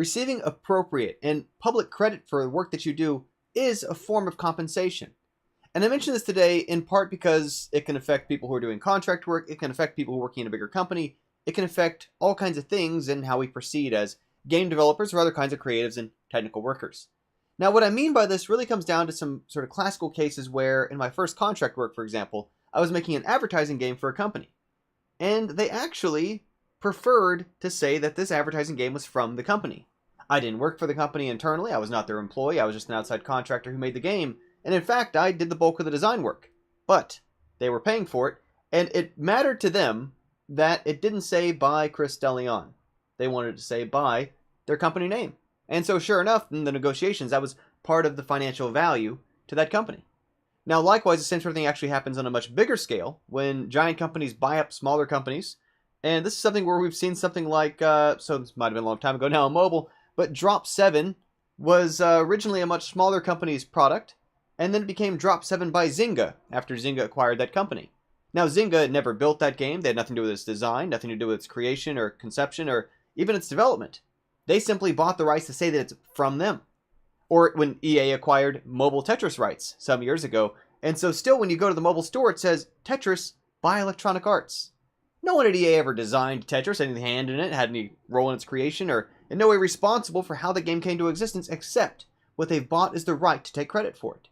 receiving appropriate and public credit for the work that you do is a form of compensation. And I mention this today in part because it can affect people who are doing contract work, it can affect people working in a bigger company, it can affect all kinds of things in how we proceed as game developers or other kinds of creatives and technical workers. Now, what I mean by this really comes down to some sort of classical cases where, in my first contract work, for example, I was making an advertising game for a company. And they actually preferred to say that this advertising game was from the company. I didn't work for the company internally, I was not their employee, I was just an outside contractor who made the game, and in fact, I did the bulk of the design work. But they were paying for it, and it mattered to them that it didn't say by Chris DeLeon. They wanted to say by their company name. And so sure enough, in the negotiations, that was part of the financial value to that company. Now, likewise, the same sort of thing actually happens on a much bigger scale when giant companies buy up smaller companies. And this is something where we've seen something like, so this might have been a long time ago now on mobile, but Drop 7 was originally a much smaller company's product, and then it became Drop 7 by Zynga after Zynga acquired that company. Now, Zynga never built that game. They had nothing to do with its design, nothing to do with its creation or conception or even its development. They simply bought the rights to say that it's from them. Or when EA acquired mobile Tetris rights some years ago. And so still when you go to the mobile store, it says Tetris by Electronic Arts. No one at EA ever designed Tetris, had any hand in it, had any role in its creation, or in no way responsible for how the game came to existence, except what they've bought is the right to take credit for it.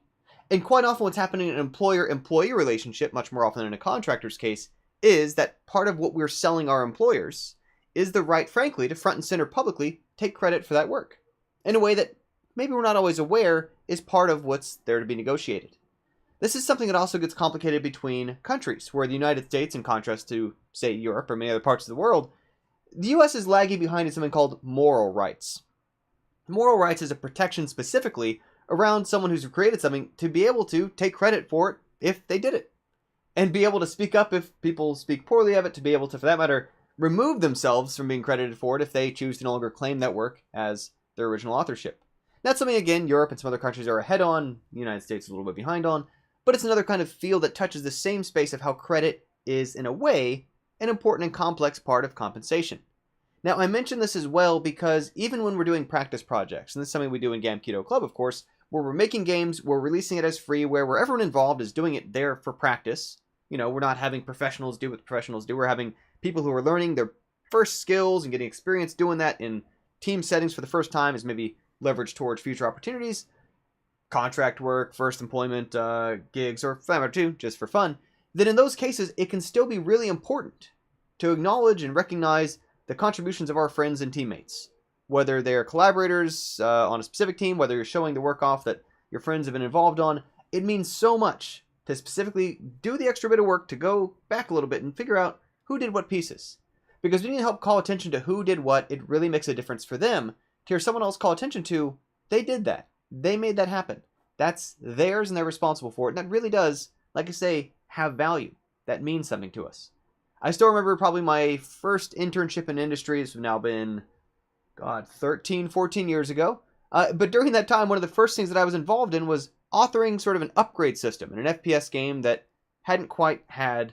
And quite often what's happening in an employer-employee relationship, much more often than in a contractor's case, is that part of what we're selling our employers is the right, frankly, to front and center publicly take credit for that work in a way that maybe we're not always aware is part of what's there to be negotiated. This is something that also gets complicated between countries, where the United States, in contrast to, say, Europe or many other parts of the world, the US is lagging behind in something called moral rights. Moral rights is a protection specifically around someone who's created something to be able to take credit for it if they did it. And be able to speak up if people speak poorly of it, to be able to, for that matter, remove themselves from being credited for it if they choose to no longer claim that work as their original authorship. That's something, again, Europe and some other countries are ahead on, the United States is a little bit behind on, but it's another kind of field that touches the same space of how credit is, in a way, an important and complex part of compensation. Now, I mention this as well because even when we're doing practice projects, and this is something we do in Gamketo Club, of course, where we're making games, we're releasing it as free, where everyone involved is doing it there for practice. You know, we're not having professionals do what professionals do. We're having people who are learning their first skills and getting experience doing that in team settings for the first time as maybe leverage towards future opportunities, contract work, first employment gigs, or for that matter too, just for fun. Then in those cases, it can still be really important to acknowledge and recognize the contributions of our friends and teammates. Whether they're collaborators on a specific team, whether you're showing the work off that your friends have been involved on, it means so much to specifically do the extra bit of work to go back a little bit and figure out who did what pieces. Because when you help call attention to who did what, it really makes a difference for them to hear someone else call attention to, they did that. They made that happen. That's theirs and they're responsible for it. And that really does, like I say, have value. That means something to us. I still remember probably my first internship in industry. This has now been 13, 14 years ago. But during that time, one of the first things that I was involved in was authoring sort of an upgrade system in an FPS game that hadn't quite had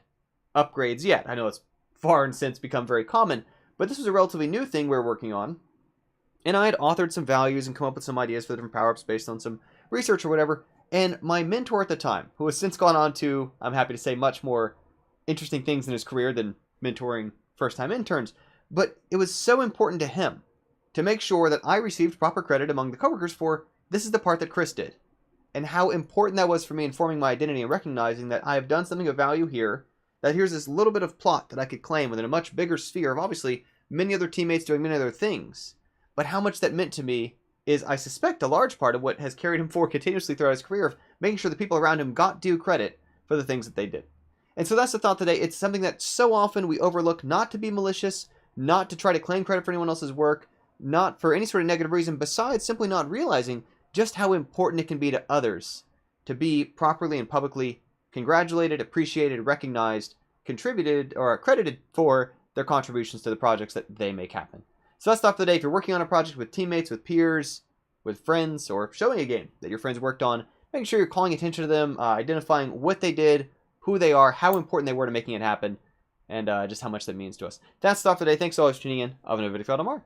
upgrades yet. I know it's far and since become very common, but this was a relatively new thing we were working on. And I had authored some values and come up with some ideas for the different power-ups based on some research or whatever. And my mentor at the time, who has since gone on to, I'm happy to say, much more interesting things in his career than mentoring first-time interns, but it was so important to him to make sure that I received proper credit among the coworkers for this is the part that Chris did. And how important that was for me in forming my identity and recognizing that I have done something of value here, that here's this little bit of plot that I could claim within a much bigger sphere of obviously many other teammates doing many other things. But how much that meant to me is, I suspect, a large part of what has carried him forward continuously throughout his career of making sure the people around him got due credit for the things that they did. And so that's the thought today. It's something that so often we overlook, not to be malicious, not to try to claim credit for anyone else's work, not for any sort of negative reason, besides simply not realizing just how important it can be to others to be properly and publicly congratulated, appreciated, recognized, contributed, or credited for their contributions to the projects that they make happen. So that's stuff today. If you're working on a project with teammates, with peers, with friends, or showing a game that your friends worked on, making sure you're calling attention to them, identifying what they did, who they are, how important they were to making it happen, and just how much that means to us. That's stuff today. Thanks so much for tuning in. I'll have another video for you tomorrow.